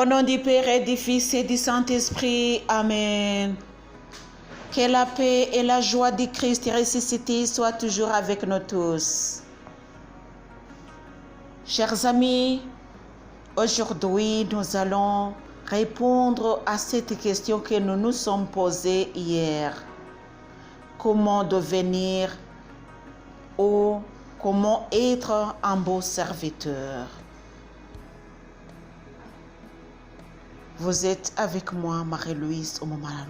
Au nom du Père et du Fils et du Saint-Esprit. Amen. Que la paix et la joie du Christ ressuscité soient toujours avec nous tous. Chers amis, aujourd'hui nous allons répondre à cette question que nous nous sommes posée hier. Comment devenir ou comment être un bon serviteur? Vous êtes avec moi, Marie-Louise Omomalalongo.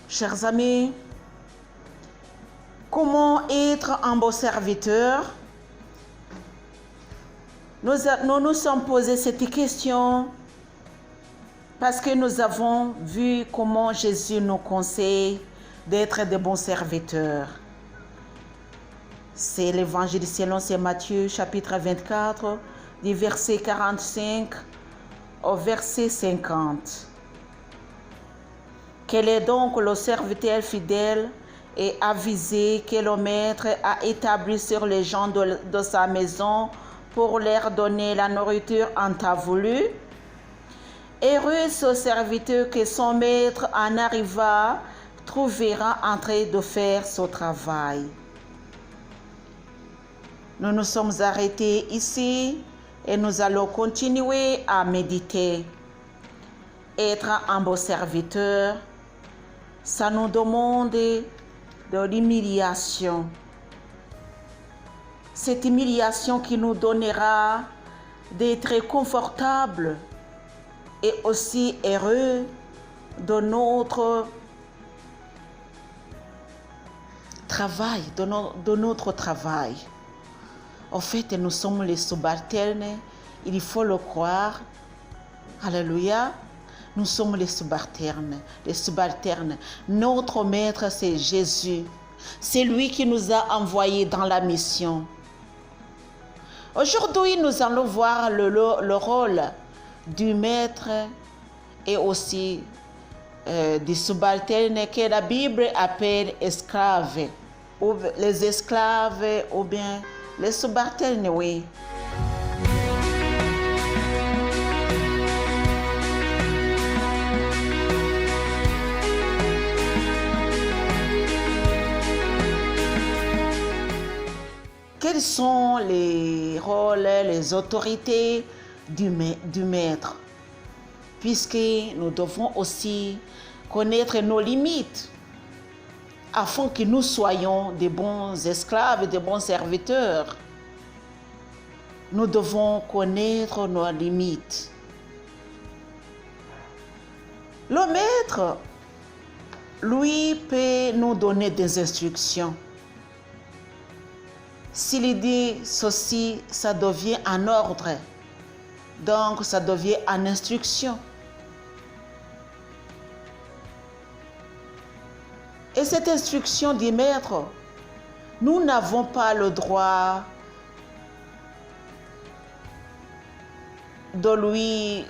Chers amis, comment être un bon serviteur? Nous nous sommes posé cette question parce que nous avons vu comment Jésus nous conseille d'être de bons serviteurs. C'est l'évangile selon Saint Matthieu, chapitre 24, du verset 45 au verset 50. Quel est donc le serviteur fidèle et avisé que le maître a établi sur les gens de sa maison pour leur donner la nourriture en temps voulu? Heureux ce serviteur que son maître en arrivant trouvera en train de faire son travail. Nous nous sommes arrêtés ici et nous allons continuer à méditer. Être un bon serviteur, ça nous demande de l'humiliation. Cette humiliation qui nous donnera d'être confortable et aussi heureux de notre travail, de notre travail. En fait, nous sommes les subalternes, il faut le croire. Alléluia. Nous sommes les subalternes, les subalternes. Notre maître, c'est Jésus. C'est lui qui nous a envoyés dans la mission. Aujourd'hui, nous allons voir le rôle du maître et aussi des subalternes que la Bible appelle esclaves. Ou les esclaves ou bien les subalternes, oui. Quels sont les rôles, les autorités du maître? Puisque nous devons aussi connaître nos limites afin que nous soyons des bons esclaves, des bons serviteurs. Nous devons connaître nos limites. Le maître, lui, peut nous donner des instructions. S'il dit ceci, ça devient un ordre. Donc, ça devient une instruction. Et cette instruction du maître, nous n'avons pas le droit de lui,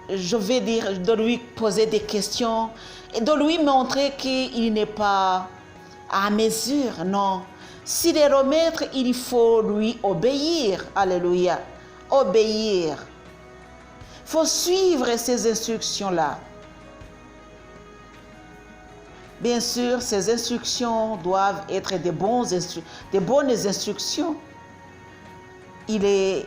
de lui poser des questions et de lui montrer qu'il n'est pas à mesure, non. S'il est le maître, il faut lui obéir. Alléluia. Obéir. Il faut suivre ces instructions-là. Bien sûr, ces instructions doivent être des bonnes instructions. Il est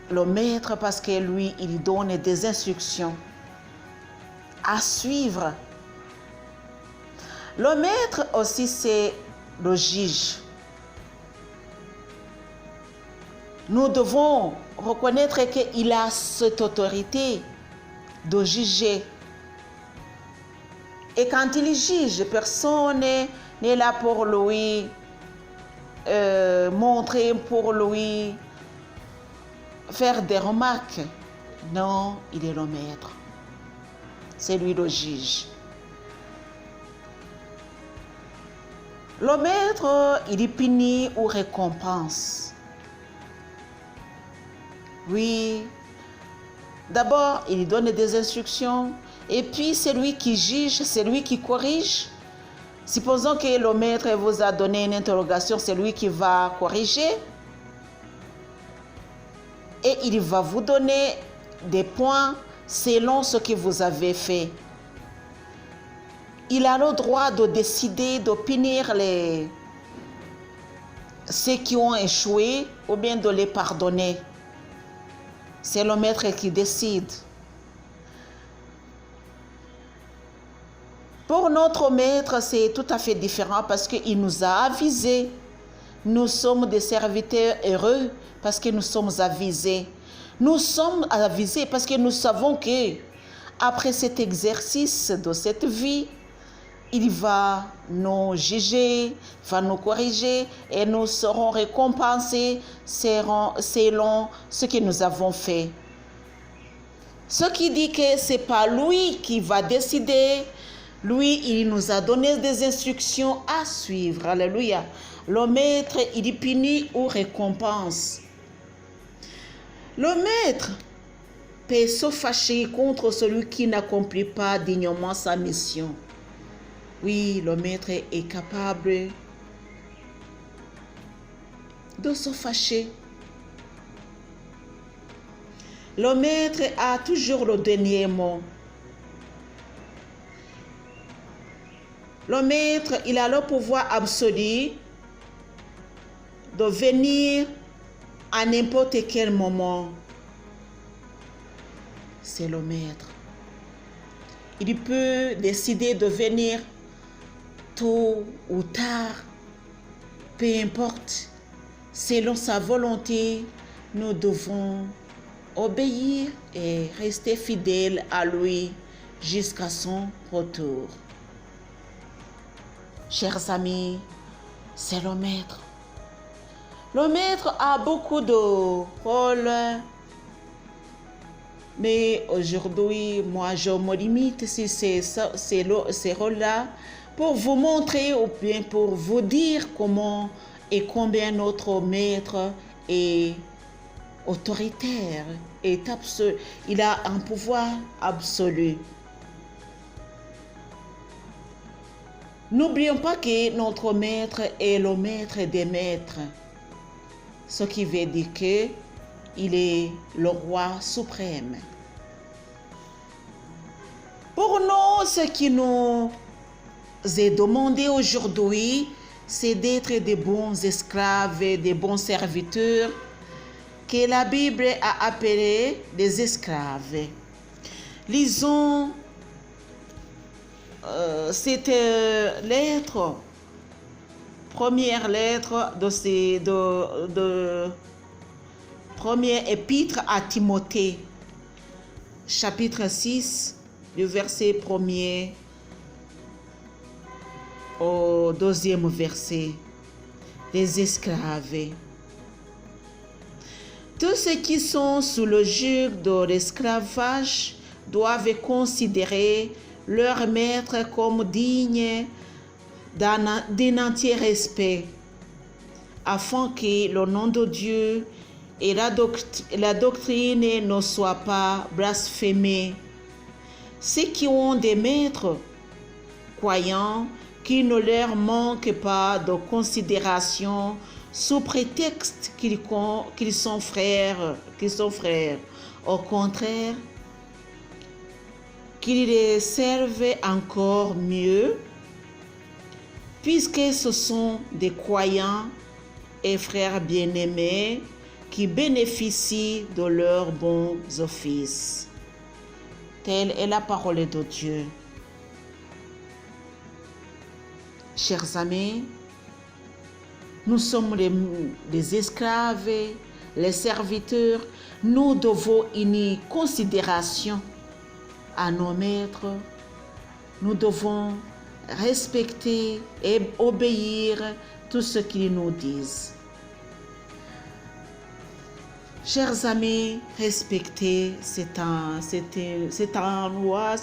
le maître parce que lui, il donne des instructions à suivre. Le maître aussi, c'est le juge. Nous devons reconnaître qu'il a cette autorité de juger. Et quand il juge, personne n'est là pour lui montrer, pour lui faire des remarques. Non, il est le maître. C'est lui le juge. Le maître, il punit ou récompense. Oui, d'abord, il donne des instructions. Et puis, c'est lui qui juge, c'est lui qui corrige. Supposons que le maître vous a donné une interrogation, c'est lui qui va corriger. Et il va vous donner des points selon ce que vous avez fait. Il a le droit de décider de punir ceux qui ont échoué ou bien de les pardonner. C'est le maître qui décide. Pour notre maître, c'est tout à fait différent parce qu'il nous a avisés. Nous sommes des serviteurs heureux parce que nous sommes avisés. Nous sommes avisés parce que nous savons que après cet exercice de cette vie, il va nous juger, va nous corriger et nous serons récompensés selon ce que nous avons fait. Ce qui dit que ce n'est pas lui qui va décider, lui, il nous a donné des instructions à suivre. Alléluia. Le maître, il punit ou récompense. Le maître peut se fâcher contre celui qui n'accomplit pas dignement sa mission. Oui, le maître est capable de se fâcher. Le maître a toujours le dernier mot. Le maître, il a le pouvoir absolu de venir à n'importe quel moment. C'est le maître. Il peut décider de venir tôt ou tard, peu importe, selon sa volonté, nous devons obéir et rester fidèles à lui jusqu'à son retour. Chers amis, c'est le maître. Le maître a beaucoup de rôles, mais aujourd'hui, moi, je me limite sur ces rôles-là pour vous montrer ou bien pour vous dire comment et combien notre maître est autoritaire, est absolu. Il a un pouvoir absolu. N'oublions pas que notre maître est le maître des maîtres, ce qui veut dire qu'il est le roi suprême. Pour nous, ce qui nous est demandé aujourd'hui, c'est d'être des bons esclaves et des bons serviteurs que la Bible a appelés des esclaves. Lisons cette lettre, première lettre de première épître à Timothée, chapitre 6, du verset 1er au 2e verset, des esclaves. Tous ceux qui sont sous le joug de l'esclavage doivent considérer leur maître comme digne d'un entier respect, afin que le nom de Dieu et la doctrine ne soient pas blasphémés. Ceux qui ont des maîtres croyants, qu'il ne leur manque pas de considération sous prétexte qu'ils sont frères. Au contraire, qu'ils les servent encore mieux, puisque ce sont des croyants et frères bien-aimés qui bénéficient de leurs bons offices. Telle est la parole de Dieu. Chers amis, nous sommes les esclaves, les serviteurs. Nous devons une considération à nos maîtres. Nous devons respecter et obéir tout ce qu'ils nous disent. Chers amis, respecter, c'est un loi,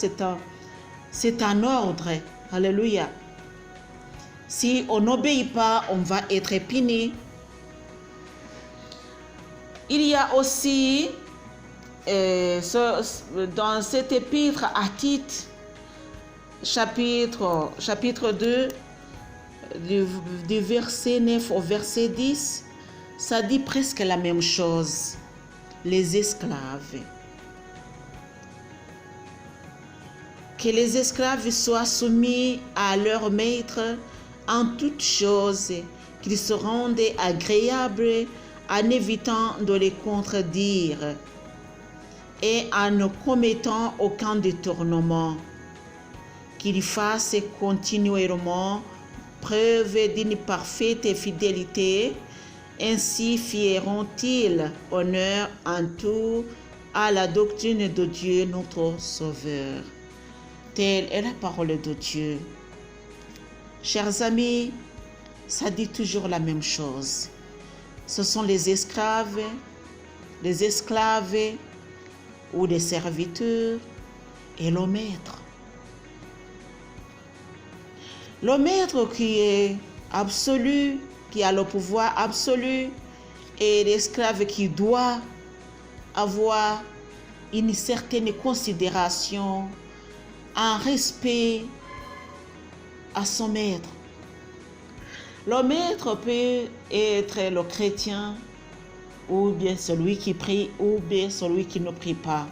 c'est un ordre. Alléluia. Si on n'obéit pas, on va être puni. Il y a aussi dans cet épître à Tite, chapitre 2, du verset 9 au verset 10, ça dit presque la même chose. Les esclaves. Que les esclaves soient soumis à leur maître en toutes choses, qu'ils se rendent agréables en évitant de les contredire et en ne commettant aucun détournement, qu'ils fassent continuellement preuve d'une parfaite fidélité, ainsi fieront-ils honneur en tout à la doctrine de Dieu notre Sauveur. Telle est la parole de Dieu. Chers amis, ça dit toujours la même chose. Ce sont les esclaves ou les serviteurs et le maître. Le maître qui est absolu, qui a le pouvoir absolu, et l'esclave qui doit avoir une certaine considération, un respect à son maître. Le maître peut être le chrétien, ou bien celui qui prie, ou bien celui qui ne prie pas.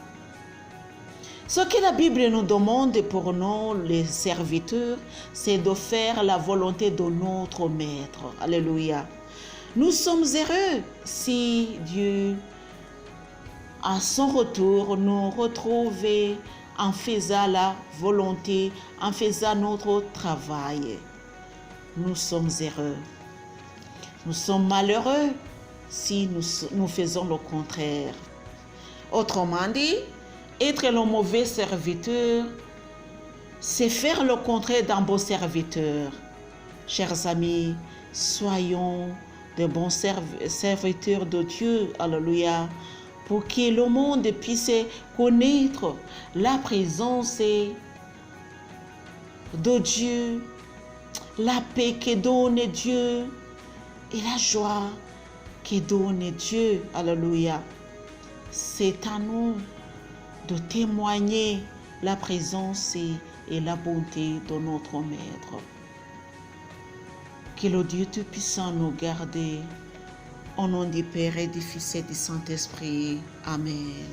Ce que la Bible nous demande pour nous, les serviteurs, c'est de faire la volonté de notre maître. Alléluia. Nous sommes heureux si Dieu, à son retour, nous retrouve en faisant la volonté, en faisant notre travail. Nous sommes heureux. Nous sommes malheureux si nous faisons le contraire. Autrement dit, être le mauvais serviteur, c'est faire le contraire d'un bon serviteur. Chers amis, soyons de bons serviteurs de Dieu. Alléluia. Pour que le monde puisse connaître la présence de Dieu, la paix que donne Dieu et la joie que donne Dieu. Alléluia. C'est à nous de témoigner la présence et la bonté de notre Maître. Que le Dieu Tout-Puissant nous garde. Au nom du Père et du Fils et du Saint-Esprit. Amen.